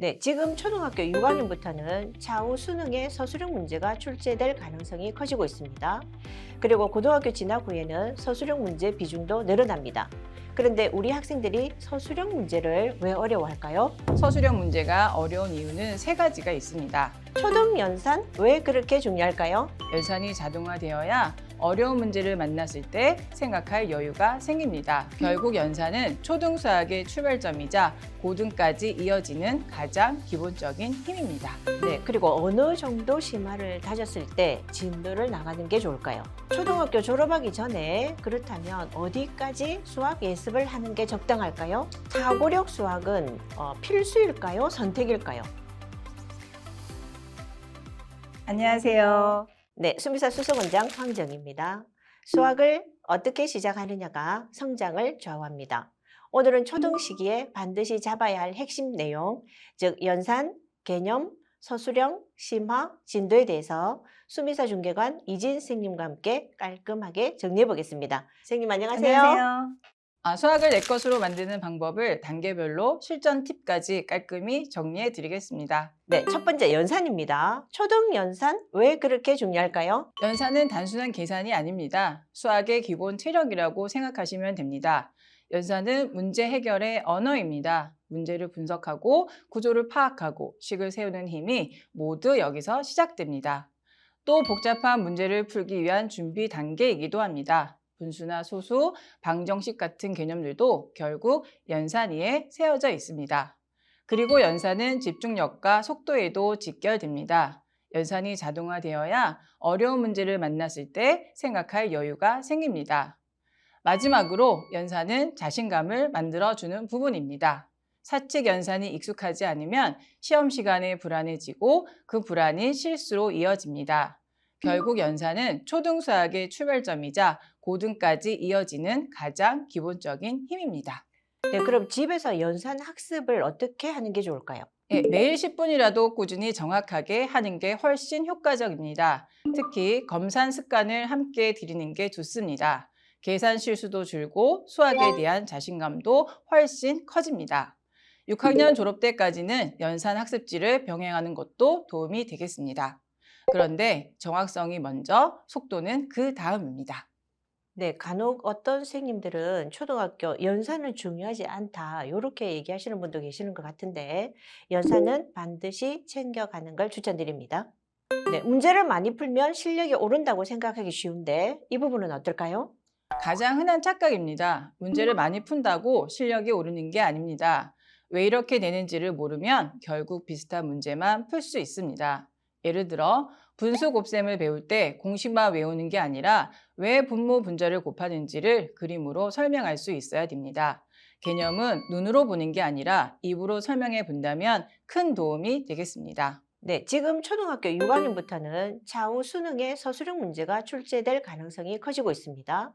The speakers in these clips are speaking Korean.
네, 지금 초등학교 6학년부터는 차후 수능에 서술형 문제가 출제될 가능성이 커지고 있습니다. 그리고 고등학교 진학 후에는 서술형 문제 비중도 늘어납니다. 그런데 우리 학생들이 서술형 문제를 왜 어려워할까요? 서술형 문제가 어려운 이유는 세 가지가 있습니다. 초등 연산 왜 그렇게 중요할까요? 연산이 자동화되어야 어려운 문제를 만났을 때 생각할 여유가 생깁니다. 결국 연산은 초등 수학의 출발점이자 고등까지 이어지는 가장 기본적인 힘입니다. 네, 그리고 어느 정도 심화를 다졌을 때 진도를 나가는 게 좋을까요? 초등학교 졸업하기 전에 그렇다면 어디까지 수학 예습을 하는 게 적당할까요? 사고력 수학은 필수일까요? 선택일까요? 안녕하세요. 네, 수미사 수석원장 황정입니다. 수학을 어떻게 시작하느냐가 성장을 좌우합니다. 오늘은 초등 시기에 반드시 잡아야 할 핵심 내용, 즉 연산, 개념, 서술형, 심화, 진도에 대해서 수미사 중계관 이진 선생님과 함께 깔끔하게 정리해 보겠습니다. 선생님 안녕하세요. 수학을 내 것으로 만드는 방법을 단계별로 실전 팁까지 깔끔히 정리해 드리겠습니다. 네, 첫 번째 연산입니다. 초등 연산 왜 그렇게 중요할까요? 연산은 단순한 계산이 아닙니다. 수학의 기본 체력이라고 생각하시면 됩니다. 연산은 문제 해결의 언어입니다. 문제를 분석하고 구조를 파악하고 식을 세우는 힘이 모두 여기서 시작됩니다. 또 복잡한 문제를 풀기 위한 준비 단계이기도 합니다. 분수나 소수, 방정식 같은 개념들도 결국 연산 위에 세워져 있습니다. 그리고 연산은 집중력과 속도에도 직결됩니다. 연산이 자동화되어야 어려운 문제를 만났을 때 생각할 여유가 생깁니다. 마지막으로 연산은 자신감을 만들어주는 부분입니다. 사칙 연산이 익숙하지 않으면 시험 시간에 불안해지고 그 불안이 실수로 이어집니다. 결국 연산은 초등 수학의 출발점이자 고등까지 이어지는 가장 기본적인 힘입니다. 네, 그럼 집에서 연산 학습을 어떻게 하는 게 좋을까요? 매일 10분이라도 꾸준히 정확하게 하는 게 훨씬 효과적입니다. 특히 검산 습관을 함께 들이는 게 좋습니다. 계산 실수도 줄고 수학에 대한 자신감도 훨씬 커집니다. 6학년 졸업 때까지는 연산 학습지를 병행하는 것도 도움이 되겠습니다. 그런데 정확성이 먼저, 속도는 그 다음입니다. 네, 간혹 어떤 선생님들은 초등학교 연산은 중요하지 않다, 이렇게 얘기하시는 분도 계시는 것 같은데, 연산은 반드시 챙겨가는 걸 추천드립니다. 네, 문제를 많이 풀면 실력이 오른다고 생각하기 쉬운데, 이 부분은 어떨까요? 가장 흔한 착각입니다. 문제를 많이 푼다고 실력이 오르는 게 아닙니다. 왜 이렇게 되는지를 모르면 결국 비슷한 문제만 풀 수 있습니다. 예를 들어 분수 곱셈을 배울 때 공식만 외우는 게 아니라 왜 분모 분자를 곱하는지를 그림으로 설명할 수 있어야 됩니다. 개념은 눈으로 보는 게 아니라 입으로 설명해 본다면 큰 도움이 되겠습니다. 네, 지금 초등학교 6학년부터는 차후 수능에 서술형 문제가 출제될 가능성이 커지고 있습니다.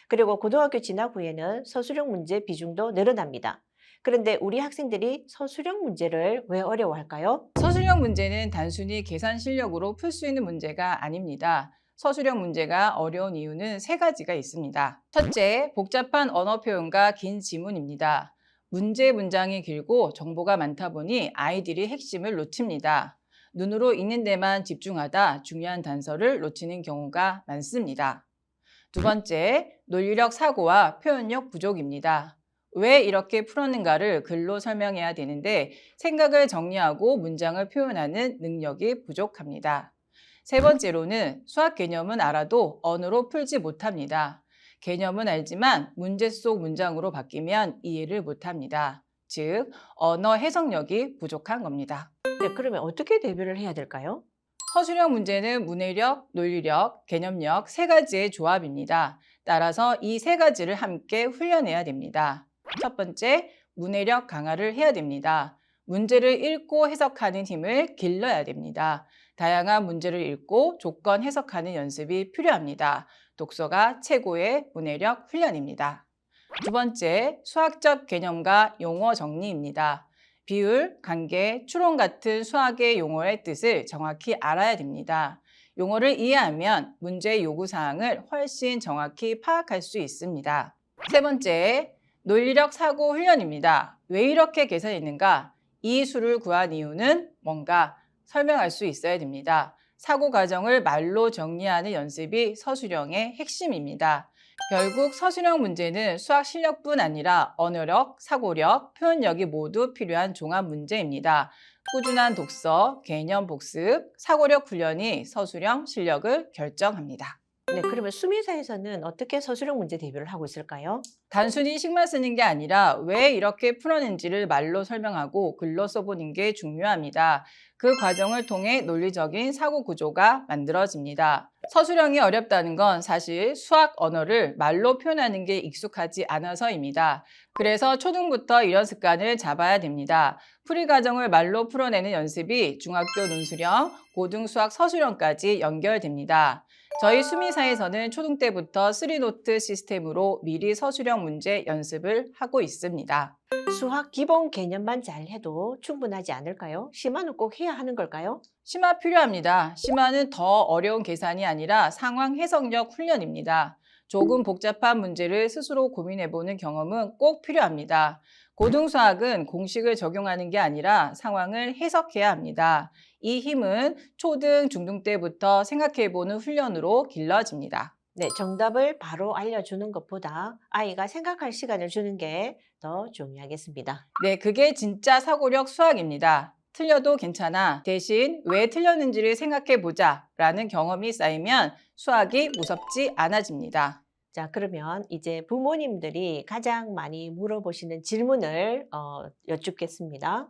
그리고 고등학교 진학 후에는 서술형 문제 비중도 늘어납니다. 그런데 우리 학생들이 서술형 문제를 왜 어려워할까요? 서술형 문제는 단순히 계산 실력으로 풀 수 있는 문제가 아닙니다. 서술형 문제가 어려운 이유는 세 가지가 있습니다. 첫째, 복잡한 언어 표현과 긴 지문입니다. 문제 문장이 길고 정보가 많다 보니 아이들이 핵심을 놓칩니다. 눈으로 읽는 데만 집중하다 중요한 단서를 놓치는 경우가 많습니다. 두 번째, 논리력 사고와 표현력 부족입니다. 왜 이렇게 풀었는가를 글로 설명해야 되는데 생각을 정리하고 문장을 표현하는 능력이 부족합니다. 세 번째로는 수학 개념은 알아도 언어로 풀지 못합니다. 개념은 알지만 문제 속 문장으로 바뀌면 이해를 못합니다. 즉, 언어 해석력이 부족한 겁니다. 네, 그러면 어떻게 대비를 해야 될까요? 서술형 문제는 문해력, 논리력, 개념력 세 가지의 조합입니다. 따라서 이 세 가지를 함께 훈련해야 됩니다. 첫 번째, 문해력 강화를 해야 됩니다. 문제를 읽고 해석하는 힘을 길러야 됩니다. 다양한 문제를 읽고 조건 해석하는 연습이 필요합니다. 독서가 최고의 문해력 훈련입니다. 두 번째, 수학적 개념과 용어 정리입니다. 비율, 관계, 추론 같은 수학의 용어의 뜻을 정확히 알아야 됩니다. 용어를 이해하면 문제의 요구사항을 훨씬 정확히 파악할 수 있습니다. 세 번째, 논리력 사고 훈련입니다. 왜 이렇게 계산했는가? 이 수를 구한 이유는 뭔가 설명할 수 있어야 됩니다. 사고 과정을 말로 정리하는 연습이 서술형의 핵심입니다. 결국 서술형 문제는 수학 실력뿐 아니라 언어력, 사고력, 표현력이 모두 필요한 종합 문제입니다. 꾸준한 독서, 개념 복습, 사고력 훈련이 서술형 실력을 결정합니다. 네, 그러면 수미사에서는 어떻게 서술형 문제 대비를 하고 있을까요? 단순히 식만 쓰는 게 아니라 왜 이렇게 풀어낸지를 말로 설명하고 글로 써보는 게 중요합니다. 그 과정을 통해 논리적인 사고 구조가 만들어집니다. 서술형이 어렵다는 건 사실 수학 언어를 말로 표현하는 게 익숙하지 않아서입니다. 그래서 초등부터 이런 습관을 잡아야 됩니다. 풀이 과정을 말로 풀어내는 연습이 중학교 논술형, 고등 수학 서술형까지 연결됩니다. 저희 수미사에서는 초등 때부터 3노트 시스템으로 미리 서술형 문제 연습을 하고 있습니다. 수학 기본 개념만 잘 해도 충분하지 않을까요? 심화는 꼭 해야 하는 걸까요? 심화 필요합니다. 심화는 더 어려운 계산이 아니라 상황 해석력 훈련입니다. 조금 복잡한 문제를 스스로 고민해보는 경험은 꼭 필요합니다. 고등수학은 공식을 적용하는 게 아니라 상황을 해석해야 합니다. 이 힘은 초등, 중등 때부터 생각해보는 훈련으로 길러집니다. 네, 정답을 바로 알려주는 것보다 아이가 생각할 시간을 주는 게 더 중요하겠습니다. 네, 그게 진짜 사고력 수학입니다. 틀려도 괜찮아. 대신 왜 틀렸는지를 생각해보자 라는 경험이 쌓이면 수학이 무섭지 않아집니다. 자, 그러면 이제 부모님들이 가장 많이 물어보시는 질문을 여쭙겠습니다.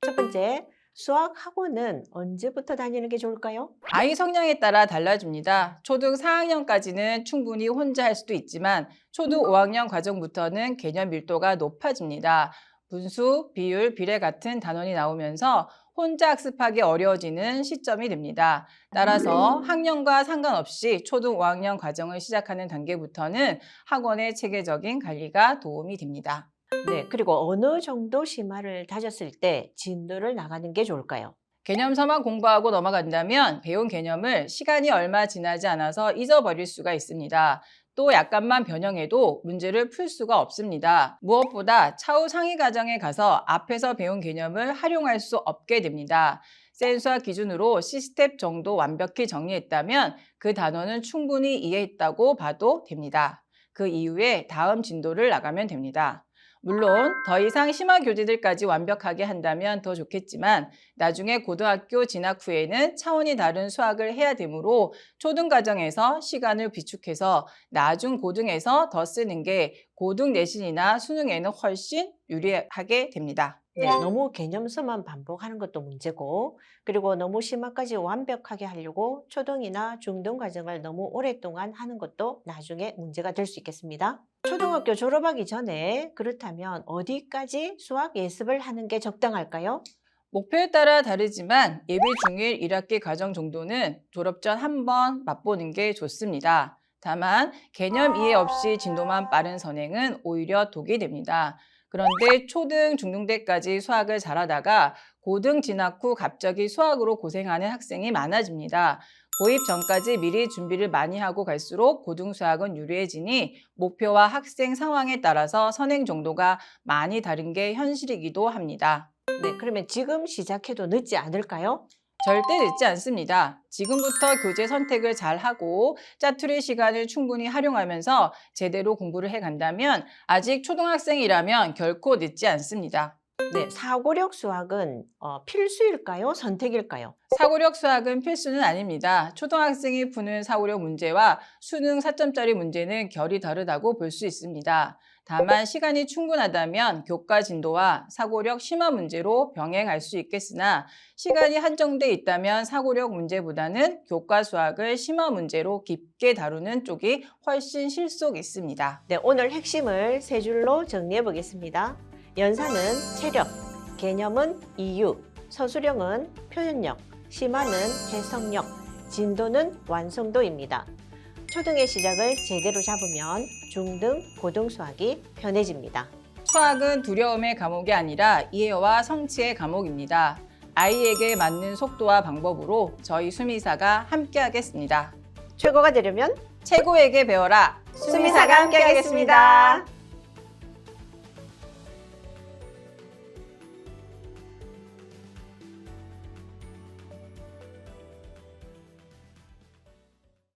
첫 번째, 수학 학원은 언제부터 다니는 게 좋을까요? 아이 성향에 따라 달라집니다. 초등 4학년까지는 충분히 혼자 할 수도 있지만 초등 5학년 과정부터는 개념 밀도가 높아집니다. 분수, 비율, 비례 같은 단원이 나오면서 혼자 학습하기 어려워지는 시점이 됩니다. 따라서 학년과 상관없이 초등 5학년 과정을 시작하는 단계부터는 학원의 체계적인 관리가 도움이 됩니다. 네, 그리고 어느 정도 심화를 다졌을 때 진도를 나가는 게 좋을까요? 개념서만 공부하고 넘어간다면 배운 개념을 시간이 얼마 지나지 않아서 잊어버릴 수가 있습니다. 또 약간만 변형해도 문제를 풀 수가 없습니다. 무엇보다 차후 상위 과정에 가서 앞에서 배운 개념을 활용할 수 없게 됩니다. 센수학 기준으로 C스텝 정도 완벽히 정리했다면 그 단원은 충분히 이해했다고 봐도 됩니다. 그 이후에 다음 진도를 나가면 됩니다. 물론 더 이상 심화 교재들까지 완벽하게 한다면 더 좋겠지만 나중에 고등학교 진학 후에는 차원이 다른 수학을 해야 되므로 초등 과정에서 시간을 비축해서 나중 고등에서 더 쓰는 게 고등 내신이나 수능에는 훨씬 유리하게 됩니다. 네, 너무 개념서만 반복하는 것도 문제고, 그리고 너무 심화까지 완벽하게 하려고 초등이나 중등 과정을 너무 오랫동안 하는 것도 나중에 문제가 될 수 있겠습니다. 초등학교 졸업하기 전에 그렇다면 어디까지 수학 예습을 하는 게 적당할까요? 목표에 따라 다르지만 예비 중일 1학기 과정 정도는 졸업 전 한번 맛보는 게 좋습니다. 다만 개념 이해 없이 진도만 빠른 선행은 오히려 독이 됩니다. 그런데 초등, 중등 때까지 수학을 잘하다가 고등 진학 후 갑자기 수학으로 고생하는 학생이 많아집니다. 고입 전까지 미리 준비를 많이 하고 갈수록 고등 수학은 유리해지니 목표와 학생 상황에 따라서 선행 정도가 많이 다른 게 현실이기도 합니다. 네, 그러면 지금 시작해도 늦지 않을까요? 절대 늦지 않습니다. 지금부터 교재 선택을 잘 하고 짜투리 시간을 충분히 활용하면서 제대로 공부를 해간다면 아직 초등학생이라면 결코 늦지 않습니다. 네, 사고력 수학은 필수일까요? 선택일까요? 사고력 수학은 필수는 아닙니다. 초등학생이 푸는 사고력 문제와 수능 4점짜리 문제는 결이 다르다고 볼 수 있습니다. 다만 시간이 충분하다면 교과 진도와 사고력 심화 문제로 병행할 수 있겠으나 시간이 한정돼 있다면 사고력 문제보다는 교과 수학을 심화 문제로 깊게 다루는 쪽이 훨씬 실속 있습니다. 네, 오늘 핵심을 세 줄로 정리해 보겠습니다. 연산은 체력, 개념은 이유, 서술형은 표현력, 심화는 해석력, 진도는 완성도입니다. 초등의 시작을 제대로 잡으면 중등, 고등 수학이 편해집니다. 수학은 두려움의 과목이 아니라 이해와 성취의 과목입니다. 아이에게 맞는 속도와 방법으로 저희 수미사가 함께하겠습니다. 최고가 되려면 최고에게 배워라. 수미사가 함께하겠습니다.